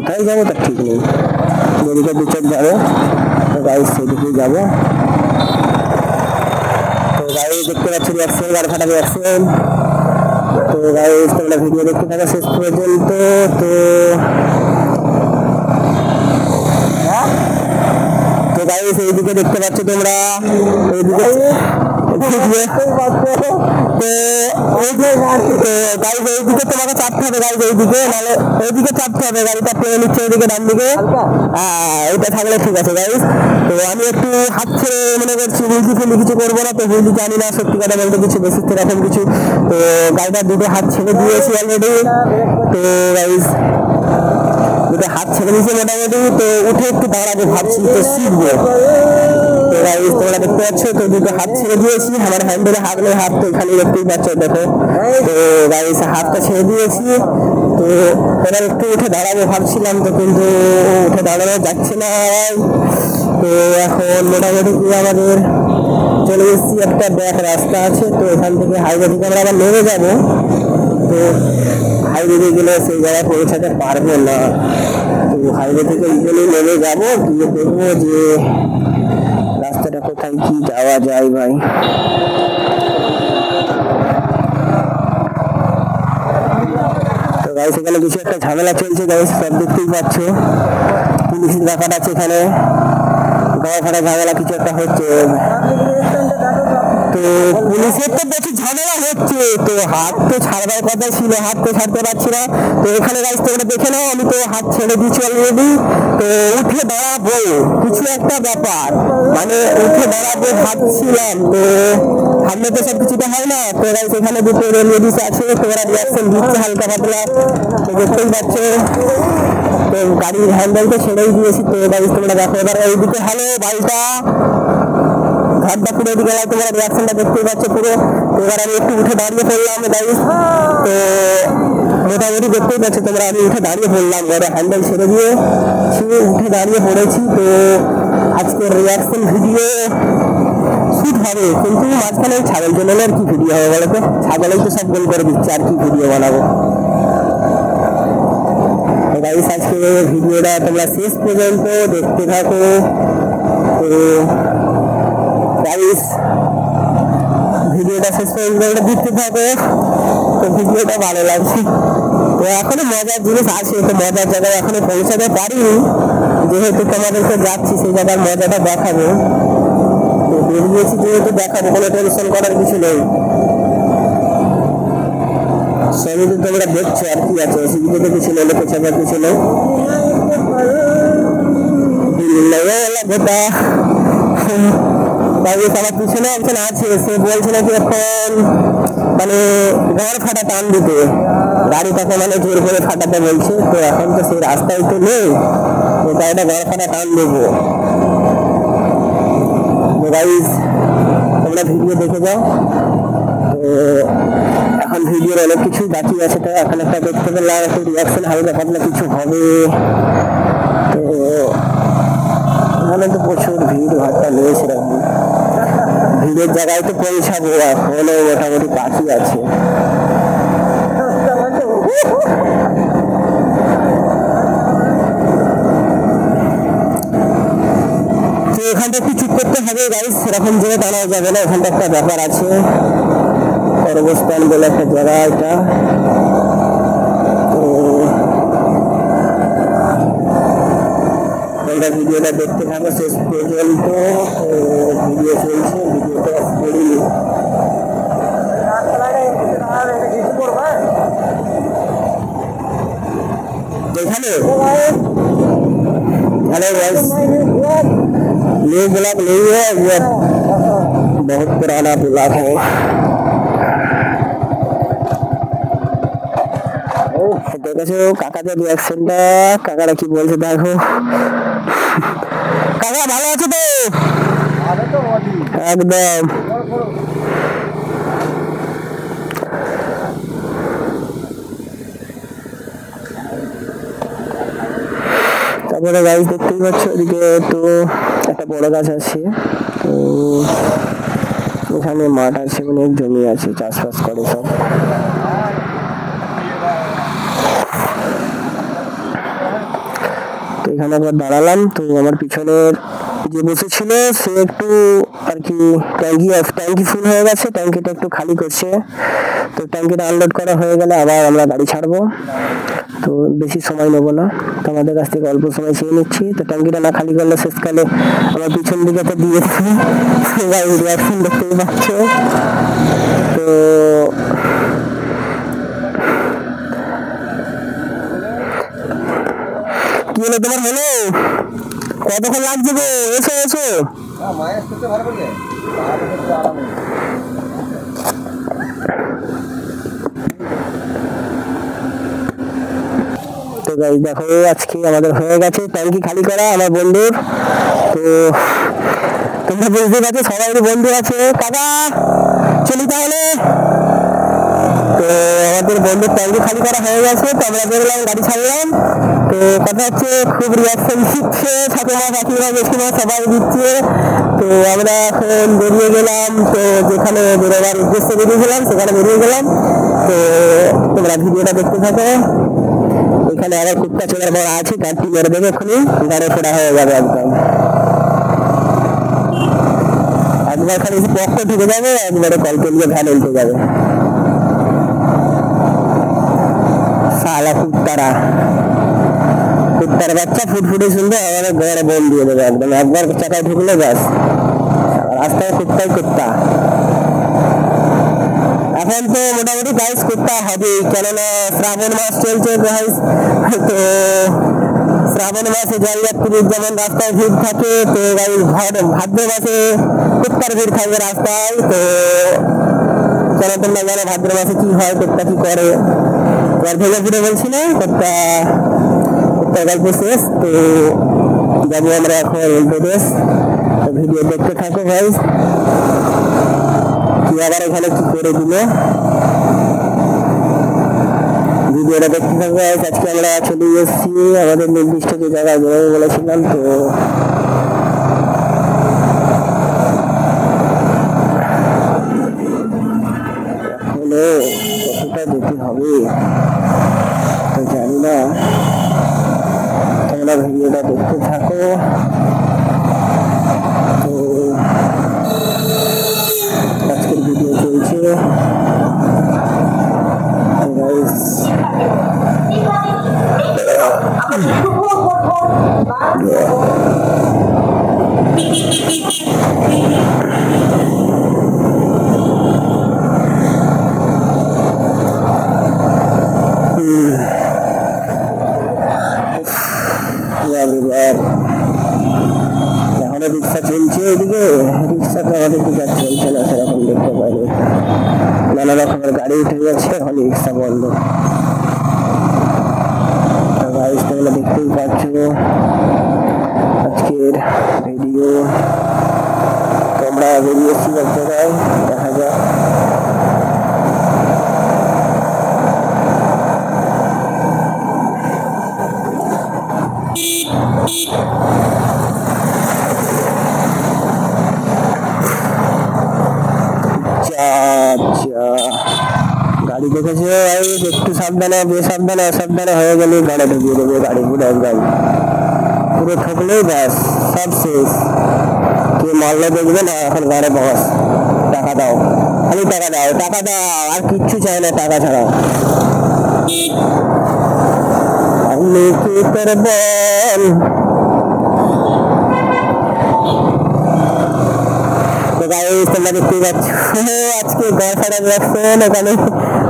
কোথায় যাবো তার ঠিক নেই, যেদিকে বিচার যাবে তো গাইস সেদিকেই যাবো। তো গাইস দেখতে পাচ্ছি রিয়াকশন, গাড়ি ফাটা রিয়াকশন। তো গাইস তোমরা ভিডিও দেখতে থাকো শেষ পর্যন্ত। তো গাইস এইদিকে দেখতে পাচ্ছ তোমরা, এইদিকে এইদিকে তোমাকে চাপতে হবে গাইজ, এইদিকে নাহলে এইদিকে চাপতে হবে, গাড়িটা টেনে নিচ্ছে এইদিকে ডান দিকে। এইটা থাকলে ঠিক আছে গাইজ। তো আমি একটু হাত ছেড়ে মনে করছি হুইলি ফুলি কিছু করবো না, তো হুইলি জানি না সত্যি কথা বলতে কিছু বেশি সেরকম কিছু। তো গাড়িটা দুটো হাত ছেড়ে দিয়েছি অলরেডি। তো গাইজ দুটো হাত ছেড়ে দিয়েছি মোটামুটি। তো উঠে একটু দাঁড়াবো ভাবছি, তো শিখবো। তো গাইস তোমরা দেখতে পাচ্ছ, তো দুটো হাত ছেড়ে দিয়েছি, আমার হ্যান্ডেলে হাত নেই, হাত তো এখানে দেখতেই পাচ্ছ দেখো। তো গাইস হাতটা ছেড়ে দিয়েছি। তো এবার একটু উঠে দাঁড়াবো ভাবছিলাম, তো কিন্তু উঠে দাঁড়ানো যাচ্ছে না। তো এখন মোটামুটি কি আমাদের চলে এসেছি একটা ব্যাক রাস্তা আছে, তো এখান থেকে হাইওয়ে থেকে আমরা আবার নেমে যাবো। তো হাইওয়ে গেলে সেই জায়গায় পৌঁছাতে পারবো না, তো হাইওয়ে থেকে ইজিলি নেমে যাবো, গিয়ে দেখবো যে রাস্তাটা কোথায় কি যাওয়া যায় ভাই। তো গাইস এখানে কিছু একটা ঝামেলা চলছে গাইস, সব দেখতেই পাচ্ছ, পুলিশের ব্যাপার আছে এখানে, গাওয়া ফাটা ঝামেলা কিছু একটা হচ্ছে। তো পুলিশের তো বেশি ঝামেলা হচ্ছে, তো হাত তো ছাড়বার কথা ছিল, হাত তো ছাড়তে পারছি না। তো এখানে গাইস তোমরা দেখে নাও, আমি তো হাত ছেড়ে দিচ্ছি অলরেডি। তো উঠে দাঁড়াবো, কিছু একটা ব্যাপার, মানে উঠে দাঁড়াবো ভাবছিলাম, তো সামনে তো সব কিছুটা হয় না। তো গাইস এখানে দুটো লেডিস আছে, তো ওরা রিয়াকশন দিচ্ছে হালকা পাতলা, তো দেখতেই পাচ্ছ। তো গাড়ির হ্যান্ডেল তো ছেড়েই দিয়েছি। তো গাইস তোমরা দেখো এবার এইদিকে, হ্যালো বাইকটা ঘাটটা পুরো এদিকে তোমরা রিয়াকশনটা দেখতেই পাচ্ছ পুরো। এবার আমি একটু উঠে দাঁড়িয়ে পড়লাম গাইস। তো মোটামুটি দেখতেই পাচ্ছ তোমরা, আমি উঠে দাঁড়িয়ে পড়লাম, ঘরে হ্যান্ডেল ছেড়ে দিয়ে উঠে দাঁড়িয়ে পড়েছি। তো আজকের রিয়াকশন ভিডিও শুট হবে, কিন্তু মাঝখানে ছাগল চলে আর কি ভিডিও হবে বলো তো, ছাগলেই তো সব গোল করে দিচ্ছে, আর কি ভিডিও বানাবো। তো গাইস আজকে ভিডিওটা তোমরা শেষ পর্যন্ত দেখতে থাকো। তো গাইস ভিডিওটা শেষ পর্যন্ত দেখতে থাকো, তো ভিডিওটা ভালো লাগছে। তো এখনো মজার জিনিস আছে, তো মজার জায়গায় এখনো পৌঁছাতে পারিনি, যেহেতু তোমাদেরকে যাচ্ছি সেই জায়গার মজাটা দেখাবো। তো বেরিয়েছি যেহেতু দেখাবো, কোনো টেনশন করার কিছু নেই, সবই তো তোমরা দেখছো আর কি আছে, অসুবিধা তো কিছু নেই, পেছাবার কিছু নেই। আমার পিছনে একজন আছে, সে বলছিল যে এখন মানে ঘর ফাটা টান দিতে, গাড়িটাকে মানে জোর করে ফাটাতে বলছে। তো এখন তো সেই রাস্তায় তো নেই, তো গাড়িটা ঘর ফাটা টান দেবো। গাইস তোমরা ভিডিও দেখে যাও। তো এখন ভিডিওর অনেক কিছু বাকি আছে, তো এখন একটা দেখতে পেলাম একটু রিয়াকশন হালকা পাতলা কিছু হবে। তো এখানে তো প্রচুর ভিড় ভাট্টা নেই সেরকম, ভিড়ের জায়গায় তো পৌঁছাবো, এখনো মোটামুটি বাকি আছে। তো এখানটা একটু চুপ করতে হবে গাইস, সেরকম জেনে টানা যাবে না, এখানটা একটা ব্যাপার আছে, অবস্থান বলে একটা জায়গা এটা। তো তোমরা ভিডিওটা দেখতে থাকো শেষ পর্যন্ত। ভিডিও চলছে, ভিডিওটা করিনি। এখানে हेलो गाइस, न्यू ब्लॉग नहीं है, ये बहुत पुराना ब्लॉग है। দেখেছো কাকাদের রিয়াকশনটা, কাকারা কি বলছে দেখো। কাকা ভালো আছো তো? একদম। তারপরে গাছ দেখতেই পাচ্ছ এদিকে তো একটা বড় গাছ আছে, তো এখানে মাঠ আছে, অনেক জমি আছে, চাষবাস করে সব। এখানে আবার দাঁড়ালাম। তো আমার পিছনের যে বসেছিল সে একটু আর কি ট্যাঙ্কি ফুল হয়ে গেছে, ট্যাঙ্কিটা একটু খালি করছে। তো ট্যাঙ্কিটা আনলোড করা হয়ে গেলে আবার আমরা গাড়ি ছাড়বো। তো বেশি সময় নেবো না, তো আমাদের কাছ থেকে অল্প সময় চেয়ে নিচ্ছি। তো ট্যাঙ্কিটা না খালি করলে শেষকালে আমার পিছন দিকে তো দিয়ে দেবে, রিয়াকশন দেখতেই পাচ্ছ। তো কি হলো তোমার, হলো কতক্ষণ লাগছে গো? এসো এসো। তো গাইস দেখো আজকে আমাদের হয়ে গেছে ট্যাঙ্কি খালি করা আমার বন্ধুর। তো তোমরা বুঝতে পারছো সবাই বন্ধু আছে। কাকা চলি তাহলে। তো আমাদের বন্ধুর ট্যাঙ্কি খালি করা হয়ে গেছে, তো আমরা বেরোলাম, গাড়ি ছাড়লাম। তো কথা হচ্ছে খুব রিয়াকশন দিচ্ছে, ঠাকুমা কাকিমা বেশিমা সবাই দিচ্ছে। তো আমরা এখন বেরিয়ে গেলাম, তো যেখানে বেরোবার উদ্দেশ্যে বেরিয়েছিলাম সেখানে বেরিয়ে গেলাম। তো তোমরা ভিডিওটা দেখতে থাকো। এখানে আবার কুত্তা চোরার বড় আছে, গাড়ি মেরে দেবে এক্ষুনি, গাড়ি ফোড়া হয়ে যাবে একদম। একবার খালি পক্ষ ঢুকে যাবে, একবারে কলকে নিয়ে ভ্যান উল্টে যাবে। সালা কুত্তার বাচ্চা ফুটফুটে শুনবে আমাদের ঘরে বোন দিয়ে দেবে একদম। একবার চাকায় ঢুকলে ব্যাস, রাস্তায় কুত্তা। এখন তো মোটামুটি গাইস কুত্তা হবে, কেননা শ্রাবণ মাস চলছে গাইস। তো শ্রাবণ মাসে জলযাত্রীর যেমন রাস্তায় ভিড় থাকে, তো গাইস ভাদ্র মাসে কুত্তার ভিড় থাকবে রাস্তায়। তো কেন তোমরা জানো ভাদ্র মাসে কি হয়, কুত্তা কি করে? ভেঙে ফিরে বলছি না, কুত্তার গল্প শেষ। তো যাবো আমরা এখন উল্টো দেশ। তো ভিডিও দেখতে থাকো গাইস। কি আবার এখানে কি করে দিল, ভিডিওটা দেখতে থাকবে। আজকে আমরা চলে এসেছি আমাদের নির্দিষ্ট যে জায়গায় বেরোবো বলেছিলাম। তো কতটা যেতে হবে তো জানি না, তোমরা ভিডিওটা দেখতে থাকো। তো আজকের ভিডিও চলছে। এখনো রিক্সা চলছে এদিকে, রিক্সাটা আমাদের দিকে চলছে না সেরকম, দেখতে পাইনি। নানা রকমের গাড়ি উঠে যাচ্ছে, এখন রিক্সা বন্ধ। গাইস তোমরা দেখতেই পাচ্ছ আজকের ভিডিও। তোমরা বেরিয়েছি এক জায়গায়, দেখা যাক। গাড়ি দেখেছো একটু সাবধানে, বেসাবধানে অসাবধানে হয়ে গেলে গাড়ি ঢুকিয়ে দেবে, গাড়ি পুরো একদম পুরো ঠকলেই ব্যাস সব শেষ। কে মারলে দেখবে না, এখন গাড়ি বস, টাকা দাও, খালি টাকা দাও, টাকা দাও, আর কিচ্ছু চাই না টাকা ছাড়া। আমি কি করে বল। তোমরা দেখতে পাচ্ছ আজকে গড়সাড়া রিয়াকশন, এখানে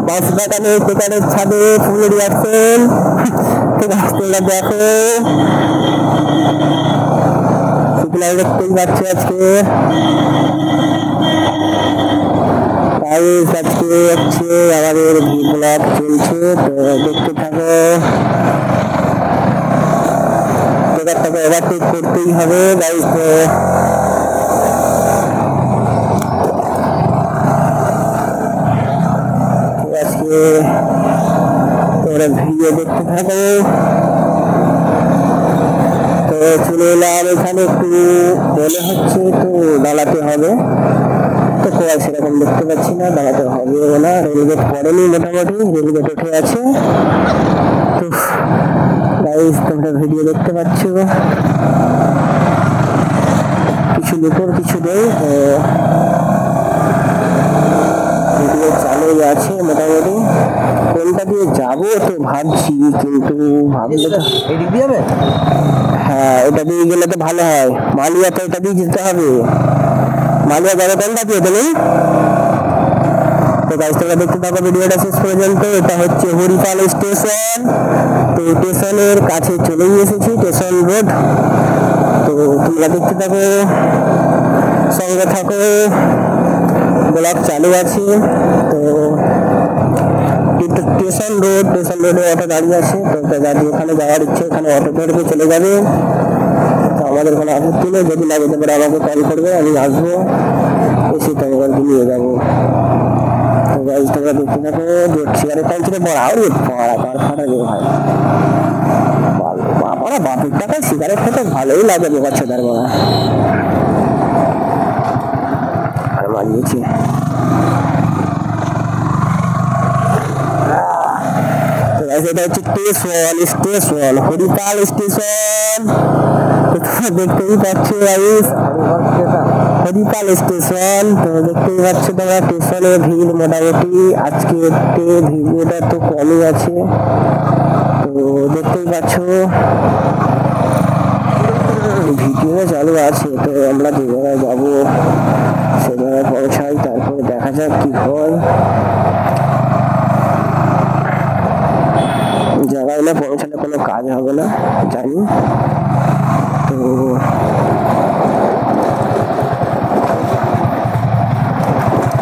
বাস বাগানে দোকানের ছাদে ফুল রিয়াকশন। তোমরা দেখো দেখতেই পাচ্ছ আজকে। আজকে হচ্ছে আমাদের ব্লগ চলছে, তো দেখতে থাকো। ব্যাপারটাকে ওভারটেক করতেই হবে গাইস। আজকে তোমরা ভিডিও দেখতে থাকো। তো চলে এলাম এখানে, একটু মনে হচ্ছে তো দাঁড়াতে হবে, তো কোয়াই সেরকম দেখতে পাচ্ছি না, দাঁড়াতে হবে না। রেলগেট পড়েনি, মোটামুটি রেলগেট উঠে আছে। তো গাইস তোমরা ভিডিও দেখতে পাচ্ছ, কিছু উপর কিছু নেই, তো ভিডিও চালু আছে মোটামুটি। কোনটা দিয়ে যাবো তো ভাবছি, কিন্তু ভাবলে তো এদিক দিয়ে যাবে। হ্যাঁ এটা দিয়ে গেলে তো ভালো হয়। মালিয়া তো এটা দিয়ে যেতে হবে। মালিয়া যাবে কোনটা দিয়ে তুমি? তো গাইস তোমরা দেখতে থাকো ভিডিওটা শেষ পর্যন্ত। এটা হচ্ছে হরিপাল স্টেশন। তো স্টেশনের কাছে চলেই এসেছি, স্টেশন রোড। তো তোমরা দেখতে থাকো, সঙ্গে থাকো, ব্লগ চালু আছে। তো স্টেশন রোডে অটো দাঁড়িয়ে আছে। তো যেখানে যাওয়ার ইচ্ছে ওখানে অটো ধরবে, চলে যাবে। তো আমাদের কোনো আপত্তি নেই, যদি না যেতে পারে আমাকে কল করবে, আমি আসবো, এসে তোমাদেরকে নিয়ে যাবো। তো গাইস তোমরা দেখতে থাকো। সিগারেট টাইম ছিল বড় আর কার ফাটা যাবে ভাই, বাবা বাপের টাকায় সিগারেট খেতে ভালোই লাগে বোকা ছেদার বড়া। আর মারিয়েছি এটা হচ্ছে স্টেশন হরিপাল স্টেশন। দেখতেই পাচ্ছ গাইস হরিপাল স্টেশন। তো দেখতেই পাচ্ছ তোমরা স্টেশনে ভিড় মোটামুটি আজকে ভিড়টা তো কমই আছে। তো দেখতেই পাচ্ছ ভিডিও চালু আছে। তো আমরা যে জায়গায় যাবো সে জায়গায় পৌঁছাই, তারপরে দেখা যাক কি হয়। জায়গায় না পৌঁছালে কোনো কাজ হবে না জানি।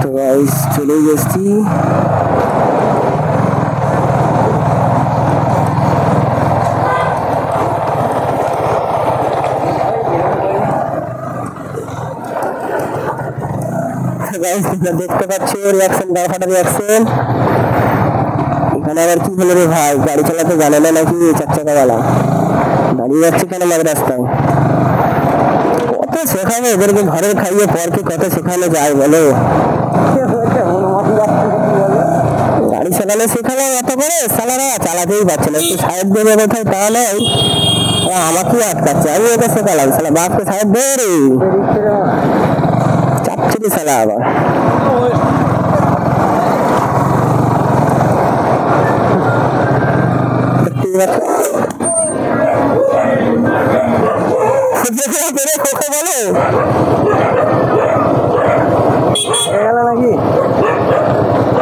তো গাইস চলে এসেছি। দেখতে পাচ্ছ রিয়াকশন, ফাটা রিয়াকশন। এখানে আবার কি হলো রে ভাই, গাড়ি চালাতে জানে না নাকি 4 চাকাওয়ালা? দাঁড়িয়ে যাচ্ছে কেন মাঝ রাস্তায়? কত শেখাবে এদেরকে, ঘরের খাইয়ে পরকে কত শেখানো যায় বলো? গাড়ি চালানো শেখানো এত করে সালারা চালাতেই পারছে না। একটু সাহেব দেবে কোথায়, তাহলে আমাকেই আটকাচ্ছে। আমি এটা শেখালাম, সালা বাপকে সাহেব দেবে রে, চাপছিলি সালা আবার।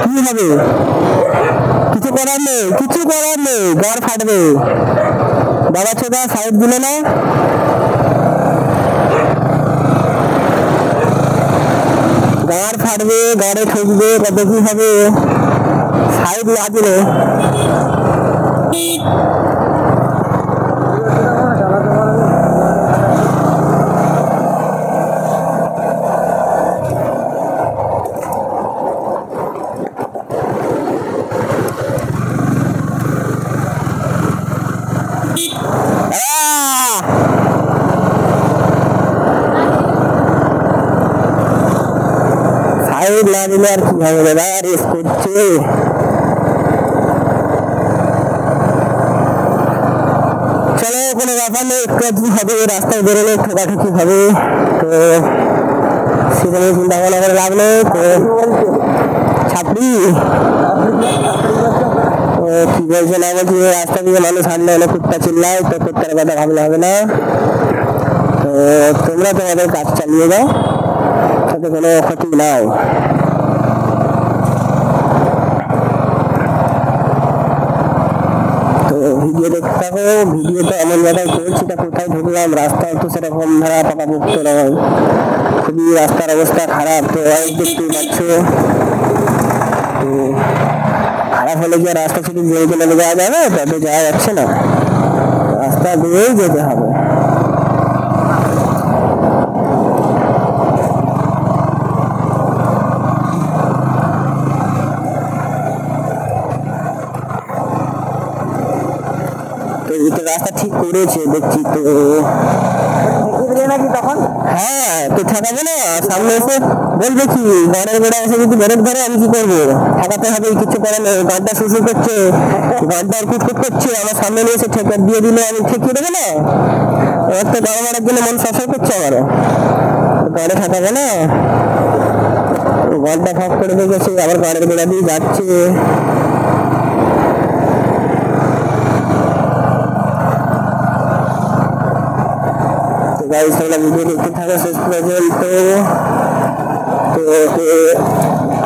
কি হবে? কিছু করার নেই, কিছু করার নেই, গাড় ফাটবে। বাবা ছোটা সাইড দিলে না, গাড় ফাটবে, গাড়ে ঠকবে, কত কি হবে। সাইড না দিলে না দিলে আর কি হবে দাদা, রেস করছে। চলো কোনো ব্যাপার নেই, একটু কি হবে, রাস্তায় বেরোলে ঠোকাঠুকি হবে। তো সেখানে চিন্তা ভাবনা করে লাগলো। তো ছাপড়ি কি বলছে না বলছি, রাস্তা দিয়ে মানুষ হাঁটলে অনেক কুত্তা চিল্লায়, তো কুত্তার কথা ভাবলে হবে না। তো তোমরা তোমাদের কাজ চালিয়ে যাও, তাতে কোনো ক্ষতি নাই। ভিডিও দেখতে থাকো। ভিডিওটা এমন জায়গায় করছি, কোথায় ঢুকলাম, রাস্তা একটু সেরকম ধরা পাকা মুক্ত নয়, খুবই রাস্তার অবস্থা খারাপ। তো দেখতেই পাচ্ছ, তো খারাপ হলে কি রাস্তা শুধু জেনে চলে যাওয়া যাবে? তাতে যাওয়া যাচ্ছে না, রাস্তা দিয়েই যেতে হবে। রাস্তা ঠিক করেছে দেখছি। তো নাকি তখন হ্যাঁ তো ঠেকাবে না, সামনে এসে বলবে কি ঘরের গোড়া এসে যদি বেরোত ধরে আমি কি করবো, ঠেকাতে হবে, কিছু করে নেই। গানটা শুরু করছে, গানটা কুটকুট করছে, আমার সামনে নিয়ে এসে ঠেকার দিয়ে দিলে আমি ঠেকিয়ে দেবো না? এবার তো গাড়ি মারার জন্য মন সফর করছে আমারও, গাড়ি ঠেকাবে না। গানটা ফাঁক করে দেখেছে, আবার গাড়ির গোড়া দিয়ে যাচ্ছে। गाइस তোমরা ভিডিও দেখতে থাকো শেষ পর্যন্ত। তো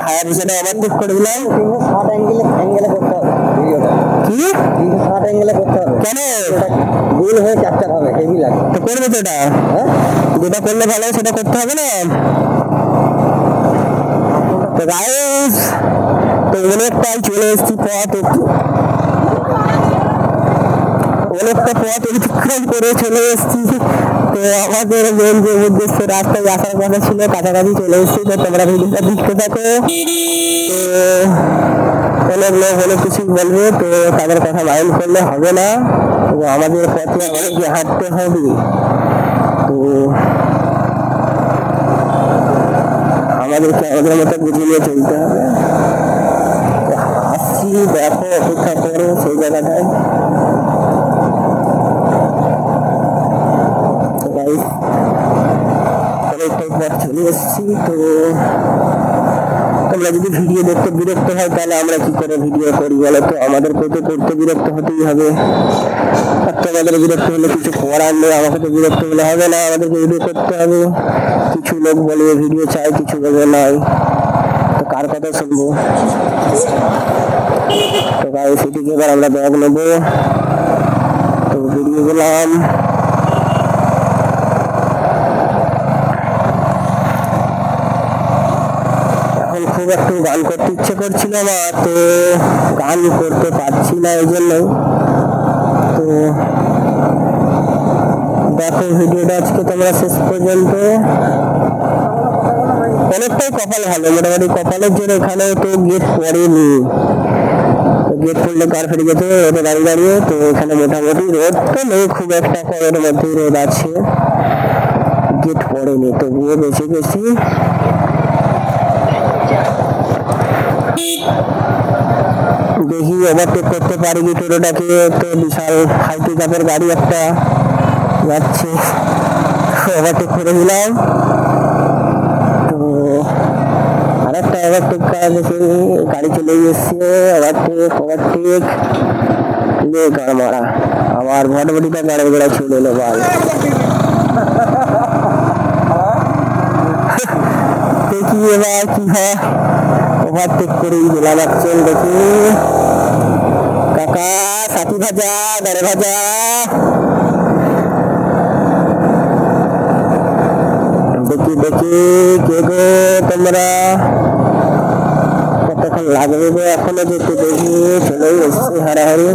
হায়ার বিষয়টা আবার ঠিক করে দিলাম, 360 অ্যাঙ্গেলে করতে হবে ভিডিওটা। কি 360 অ্যাঙ্গেলে করতে হবে? কেন? এটা গোল হয়ে ক্যাপচার হবে, হেভি লাগে। তো করবে তো এটা? হ্যাঁ, যেটা করলে ভালো সেটা করতে হবে না? তো গাইস তো অনেকটাই চলে এসেছি, অনেকটা পথ অতিক্রম করে চলে এসেছি। তো আমাদের মেন যে উদ্দেশ্য রাস্তায় আসার কথা ছিল, কাছাকাছি চলে এসেছি। তো তোমরা ভিডিওটা দেখতে থাকো। তো অনেক লোক অনেক কিছু বলবে, তো তাদের কথা মাইন্ড করলে হবে না। তো আমাদের পথে আমাদেরকে হাঁটতে হবে। তো আমাদেরকে আমাদের মতো বুঝে নিয়ে চলতে হবে। আসছি, দেখো, অপেক্ষা করো সেই জায়গাটায়। চলে এসেছি। তো তোমরা যদি ভিডিও দেখতে বিরক্ত হয় তাহলে আমরা কি করে ভিডিও করি বলো তো? আমাদের করতে বিরক্ত হতেই হবে। তোমাদের বিরক্ত হলে কিছু করার নেই, আমাকে তো বিরক্ত হলে হবে না, আমাদেরকে ভিডিও করতে হবে। কিছু লোক বলবে ভিডিও চাই, কিছু বলবে নাই, তো কার কথা শুনবো? তো গাইস এদিকে এবার আমরা ব্যাগ নেবো। তো বেরিয়ে গেলাম। খুব একটু গান করতে ইচ্ছে করছিল আমার, তো গান করতে পারছি না, এই জন্য। তো দেখো ভিডিওটা আজকে তোমরা শেষ পর্যন্ত। অনেকটাই কপাল ভালো, মোটামুটি কপালের জন্য এখানে তো গেট পড়েনি। গেট পড়লে কার ফেটে গেছে রোদে দাঁড়িয়ে। তো এখানে মোটামুটি রোদ তো নেই খুব একটা, কলের মধ্যেই রোদ আছে, গেট পড়েনি, তবুও বেঁচে গেছি। দেখি ওভারটেক করতে পারি কি টোটোটাকে। তো বিশাল হাইটে চাপের গাড়ি একটা যাচ্ছে, ওভারটেক করে দিলাম। তো আরেকটা ওভারটেক করা গেছে, গাড়ি চলে এসছে, ওভারটেক গাড় মারা। আমার ভটভটিটা গাড়ির গোড়ায় চলে এলো ভাই। দেখি এবার কি হয়, ওভারটেক করেই গেলাম। একচুয়াল দেখি কাকা, সাথী ভাজা, গাড়ি ভাজা। দেখি কে গো তোমরা, কতক্ষণ লাগবে গো এখনো যেতে? দেখি চলেই এসছি হারাহারি।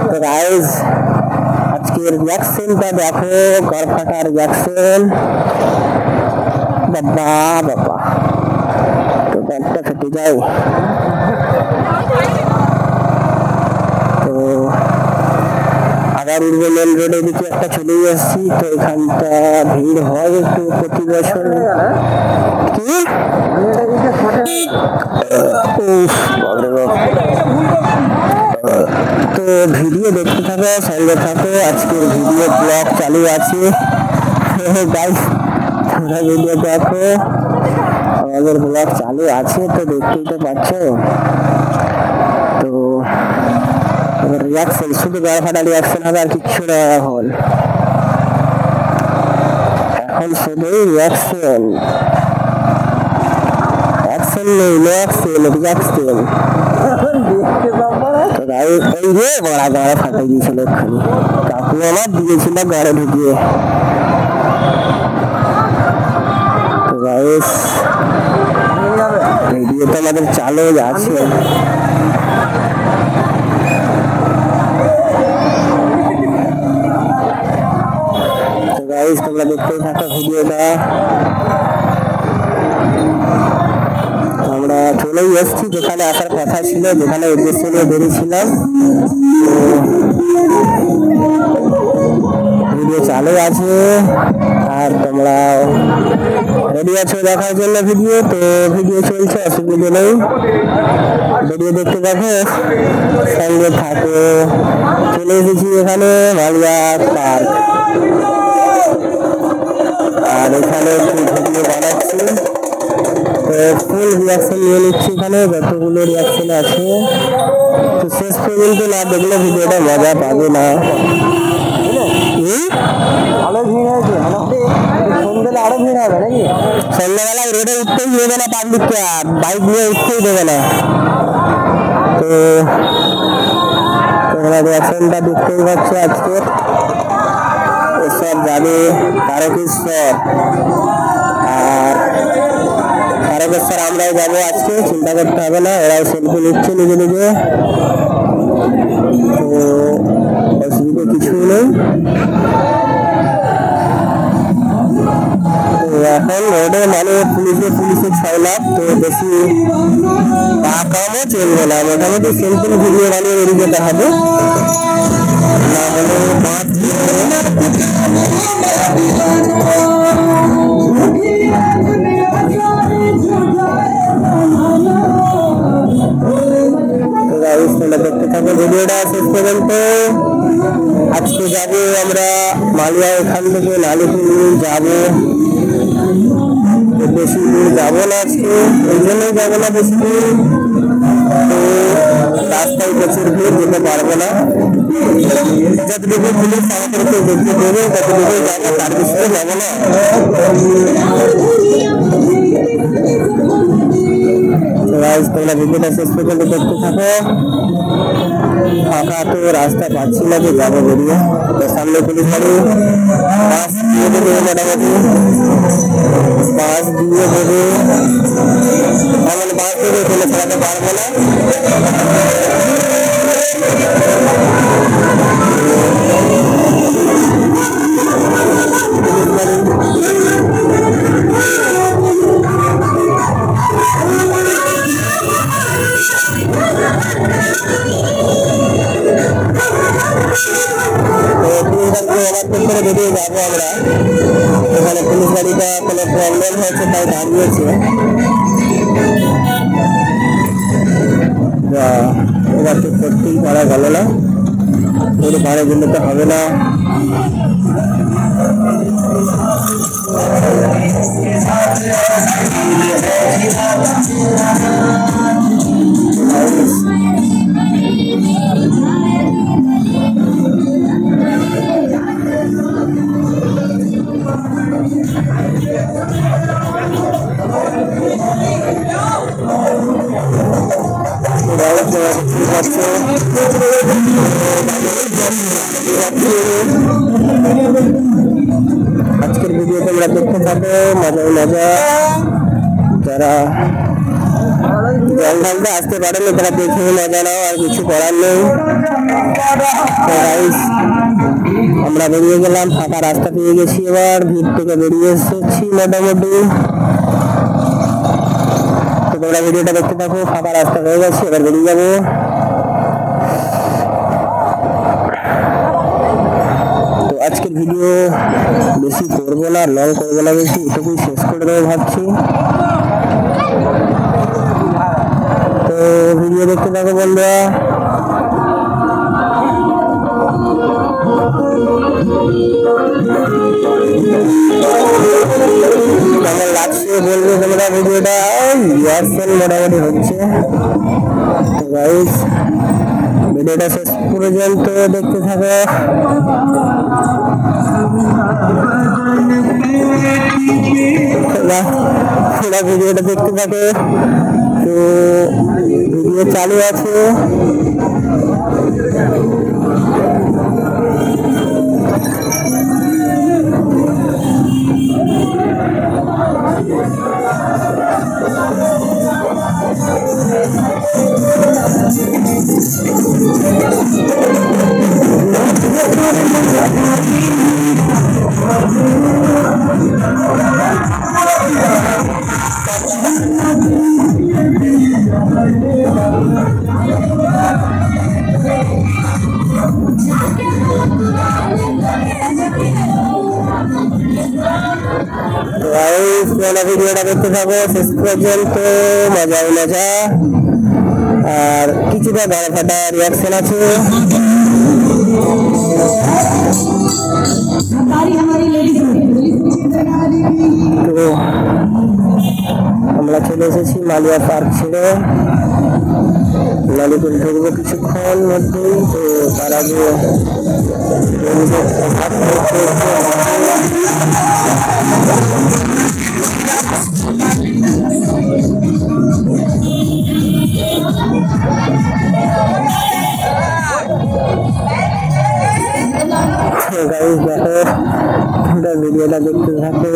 তো গাইস আজকের রিয়াকশনটা দেখো, ঘর ফাটার রিয়াকশন। বাবা বাবা, তো ব্যাগটা ফেটে যায়। তো আবার উঠবো মেন রোডের দিকে, একটা চলে আসছি। তো এখানটা ভিড় হয় একটু প্রতি বছর। কি তো ভিডিও দেখতে থাকো, সঙ্গে থাকো, আজকের ভিডিও ব্লগ চালু আছে। গাইস তোমরা ভিডিও দেখো, আমাদের ব্লগ চালু আছে, তো দেখতেই তো পাচ্ছ। তো রিয়াকশন, শুধু গায়ে ফাটা রিয়াকশন হবে, আর কিচ্ছু না। এখন শুধুই রিয়াকশন, অ্যাকশন নেই, নো অ্যাকশন, রিয়াকশন। তো গায়ে এই রে বড়া গায়ে ফাটাই দিয়েছিল এক্ষুনি, কাকু আমার দিয়েছিল ঘরে ঢুকিয়ে। তো গাইস ভিডিও তো আমাদের চালু আছে। তো গাইস তোমরা দেখতেই থাকো ভিডিওটা। আমরা চলেই এসছি যেখানে আসার কথা ছিল, যেখানে উদ্দেশ্য নিয়ে বেরিয়েছিলাম। ভিডিও চালু আছে, আর তোমরা রেডি আছো দেখার জন্য ভিডিও? তো ভিডিও চলছে, অসুবিধা নেই, ভিডিও দেখতে দেখো, সঙ্গে থাকো। চলে এসেছি এখানে মালিয়া পার্ক, আর এখানে একটু ভিডিও বানাচ্ছি, তো ফুল রিয়াকশন নিয়ে নিচ্ছি এখানে, যতগুলো রিয়াকশন আছে। তো শেষ পর্যন্ত না দেখলে ভিডিওটা মজা পাবে না। ভালো ভিড় হয়েছে, সন্ধ্যেবেলা আরো ভিড় হবে নাকি? সন্ধ্যাবেলায় রোডে উঠতেই দেবে না পাবলিককে, আর বাইক নিয়ে উঠতেই দেবে না। তো তোমরা রিয়াকশনটা দেখতেই পাচ্ছ আজকে। এসব যাবে তারকেশ্বর, আর তারকেশ্বর আমরাও যাবো আজকে, চিন্তা করতে হবে না, ওরাও সেলফি নিচ্ছে নিজে নিজে, তো অসুবিধা কিছুই নেই। এখন রোডে মানে পুলিশে ছয়লাভ, তো বেশি কামও চলবে না, মোটামুটি সিম্পল ভিডিও বানিয়ে বেরিয়ে যেতে হবে, না হলে দেখতে থাকো ভিডিওটা শেষ পর্যন্ত। আজকে যাবো আমরা মালিয়া, এখান থেকে লালিপুর যাবো, বেশি দূর যাবো না আজকে, এই জন্যই যাবো না বেশি দূর, তো রাস্তায় প্রচুর ভিড়, যেতে পারবো না। যতটুকু পুলিশ আমাদেরকে দেখতে দেবে ততটুকু যাবো, তার বিষয়ে যাবো না। তোমরা ভিডিওটা শেষ পর্যন্ত দেখতে থাকো। ফাঁকা তো রাস্তা পাচ্ছি না যে যাবো বেরিয়ে, তো সামনে পুলিশ গাড়ি বাস দিয়ে দেবে, মোটামুটি বাস দিয়ে দেবে, এমন বাস দেবে ফেলে চালাতে পারবো না। বেরিয়ে যাবো আমরা, এখানে পুলিশ গাড়িটা কোনো প্রবলেম হয়েছে তাই দাঁড়িয়েছে, এবার তো সত্যিই করা গেল না, ওর পাড়ে গেলে তো হবে না। আজকের ভিডিও তোমরা দেখতে থাকো, মজা। যারা জঙ্গলটা আসতে পারেনি তারা দেখে মজা নাও, আর কিছু করার নেই। আমরা বেরিয়ে গেলাম, ফাঁকা রাস্তা পেয়ে গেছি, এবার ভিড় থেকে বেরিয়ে এসেছি মোটামুটি। তো তোমরা ভিডিওটা দেখতে থাকো, ফাঁকা রাস্তা হয়ে গেছে, এবার বেরিয়ে যাবো। তো আজকের ভিডিও বেশি করবো না, লং করবো না বেশি, এটুকুই শেষ করে দেবো ভাবছি। তো ভিডিও দেখতে থাকো বন্ধুরা। কেমন লাগছে বলবে তোমরা ভিডিওটা, রিয়াকশন মোটামুটি হচ্ছে। তো গাইস ভিডিওটা শেষ পর্যন্ত দেখতে থাকো। পুরো ভিডিওটা দেখতে থাকো, তো ভিডিও চালু আছে। Thank you. গাইস পুরো ভিডিওটা দেখতে থাকো শেষ পর্যন্ত, মজাই মজা। আর কিছুটা গাড়ি ফাটা রিয়াকশন আছে। তো আমরা চলে এসেছি মালিয়া পার্ক ছেড়ে, লালিপুর ঢুকবো কিছুক্ষণ মধ্যেই। তো তার আগে গাইস দেখো ভিডিওটা দেখতে থাকো।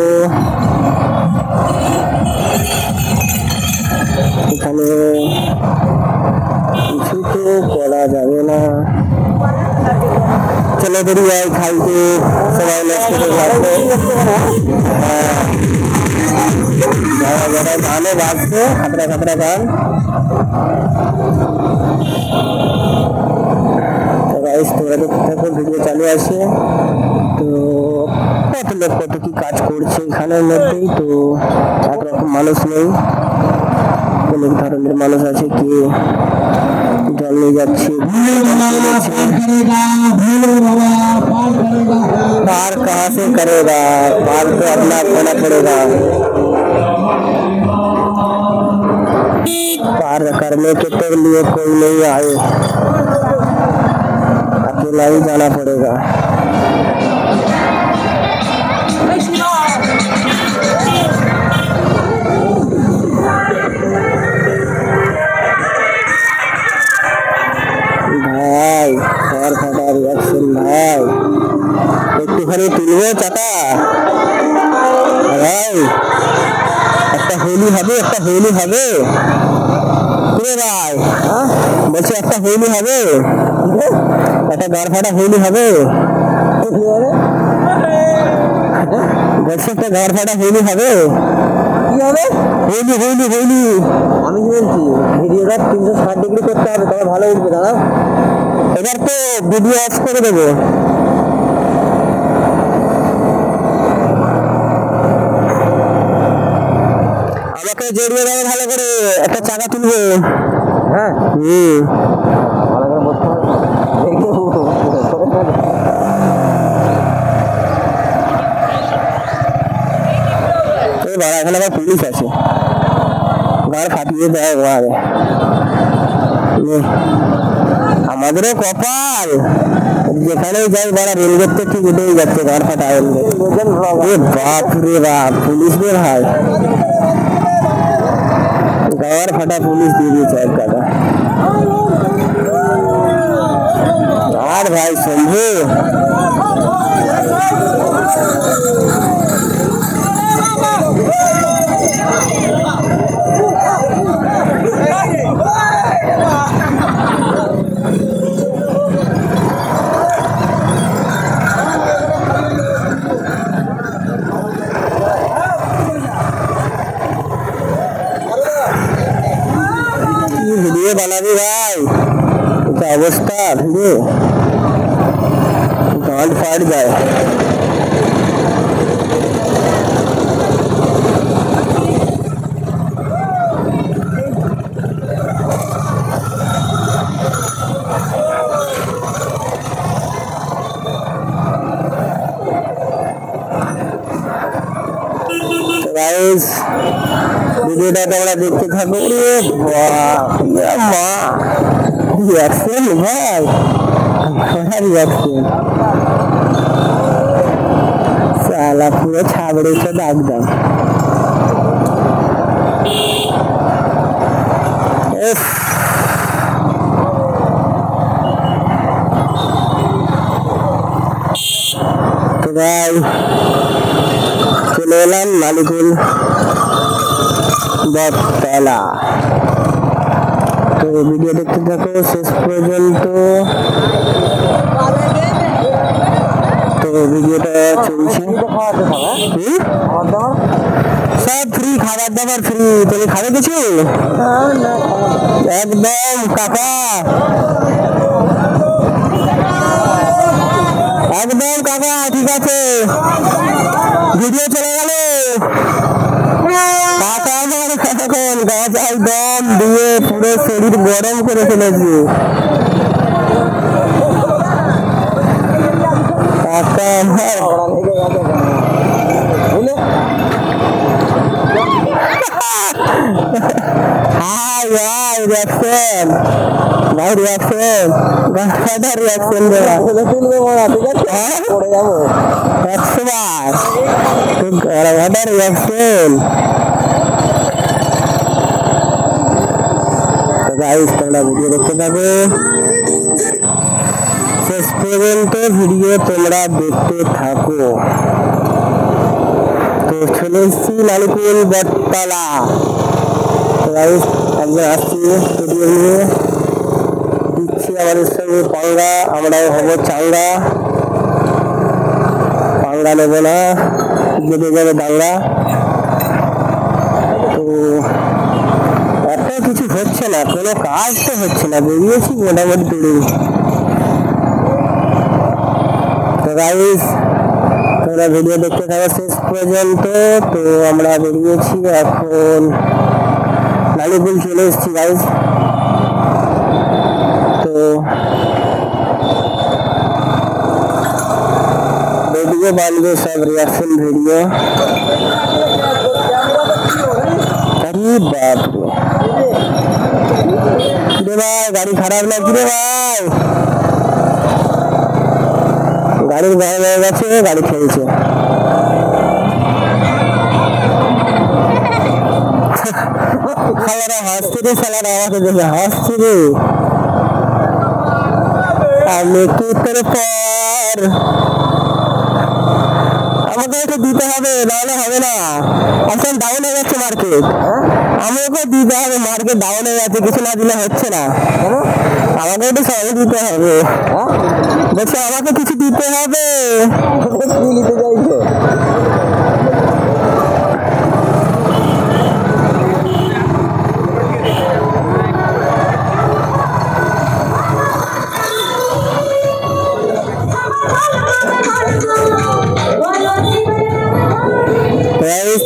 এখানে কিছু তো করা যাবে না, চলো বেরিয়ে যাই খাইতে, সবাই গানে বাজছে খাতরা খাতরা গান। তোমরা দেখতে থাকো, ভিডিও চালু আছে। তো কত লোক কত কি কাজ করছে এখানের মধ্যেই। তো একরকম মানুষ নেই, অনেক ধরনের মানুষ আছে, কে জল নিয়ে যাচ্ছে, पार कहाँ से करेगा, पार तो अपना खोना पड़ेगा। पार करने के तो लिए कोई नहीं आए, अकेला ही जाना पड़ेगा। ভাই আর ফাটা রিয়াকশন ভাই, একটুখানি তুলবো চাটা ভাই, একটা হোলি হবে, একটা হোলি হবে ভাই, বলছি একটা হোলি হবে, একটা গাড় ফাটা হোলি হবে, বলছি একটা গাড় ফাটা হোলি হবে, কি হবে হোলি হোলি হোলি। আমি কি বলছি ভিডিওটা 360 ডিগ্রি করতে হবে, তবে ভালো উঠবে। দাদা এবার তো ভিডিও অফ করে দেবো। আমাকে জড়িয়ে দেবে ভালো করে, একটা চাকা তুলবো। হ্যাঁ ভালো করে বসতে হবে। এখানে আবার পুলিশ আছে, গাড় ফাটিয়ে দেয় ঘরে। আমাদেরও কপাল, যেখানে যাই বড় রেলগেট তো ঠিক উঠেই যাচ্ছে গাড় ফাটা। বাপ রে বাপ, পুলিশ রে ভাই, গাড় ফাটা পুলিশ দিয়ে দিয়েছে এক গাদা। আর ভাই শম্ভু ভিডিও বানাবি ভাই, এটা অবস্থা ভিডিও গাঁট ফাট যায়। गाइस ভিডিওটা তোমরা দেখতে থাকো। মা রিয়াকশন ভাই, রিয়াকশন সালা পুরো ছাবড়ে তো একদম। তো ভাই চলে এলাম মালিকুল বটতলা। তো ভিডিও দেখতে থাকো শেষ পর্যন্ত। তো ভিডিওটা চলছে, সব ফ্রি, খাবার দাবার ফ্রি। তুমি খাবে কিছু? একদম কাকা, একদম কাকা, ঠিক আছে। ভিডিও চলে গেল। কাকা আমার এখন গাঁজায় দম দিয়ে পুরো শরীর গরম করে ফেলেছে। কাকা আমার হাই ভাই রিয়াকশন, ভাই রিয়াকশন, গাঁজাটা রিয়াকশন দেওয়া তুলবে মনে, ঠিক আছে পড়ে যাবো 100 বার। গাঁজাটা রিয়াকশন। গাইস তোমরা ভিডিও দেখতে থাকো, শেষ পর্যন্ত ভিডিও তোমরা দেখতে থাকো। তো চলে এসছি লালিপুর বটতলা। গাইস আমরা আসছি স্টুডিও নিয়ে, দিচ্ছি আমাদের সঙ্গে পাঙ্গা, আমরাও হবো চাঙ্গা। পাঙ্গা নেবো না, যেতে যাবে ডাঙ্গা। তো এত কিছু হচ্ছে না, কোনো কাজ তো হচ্ছে না, বেরিয়েছি মোটামুটি দূরে। তো গাইস তোমরা ভিডিও দেখতে থাকো শেষ পর্যন্ত। তো আমরা বেরিয়েছি এখন, লালিপুর চলে এসেছি গাইস। তো ভিডিও বানবে সব রিয়াকশন ভিডিও। अरे बाप रे भाई, गाड़ी खराब ना रे भाई, গাড়ির গায়ে হয়ে গেছে, গাড়ি খেলছে। খালারা হাসছে রে, খালারা আমাকে দেখে হাসছে রে। আমি কি তোর পর, আমাকে ওকে দিতে হবে, নাহলে হবে না। এখন ডাউন হয়ে যাচ্ছে মার্কেট, আমাকে দিতে হবে, মার্কেট ডাউন হয়ে যাচ্ছে, কিছু না দিলে হচ্ছে না। আমাকে একটু সবাই দিতে হবে, বলছে আমাকে কিছু দিতে হবে। কি নিতে চাইছে?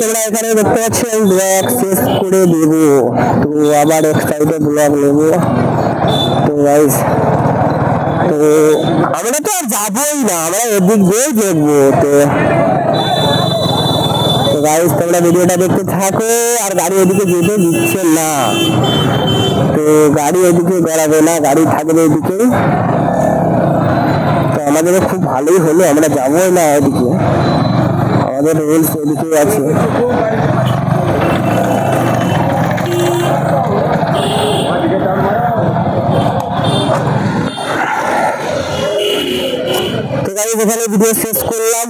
তোমরা এখানে দেখতে পাচ্ছ ব্লগ শেষ করে দেব, তো আবার এক সাইডে ব্লগ নেব। তো গাইস তো আমরা তো আর যাবোই না, আমরা এদিক দিয়েই দেখবো। তো গাইস তোমরা ভিডিওটা দেখতে থাকো, আর গাড়ি এদিকে যেতে দিচ্ছে না, তো গাড়ি এদিকে গড়াবে না, গাড়ি থাকবে এদিকে। তো আমাদের খুব ভালোই হলো, আমরা যাবোই না এদিকে, আমাদের রুলস এদিকে আছে। তো গাইস এখানে ভিডিও শেষ করলাম।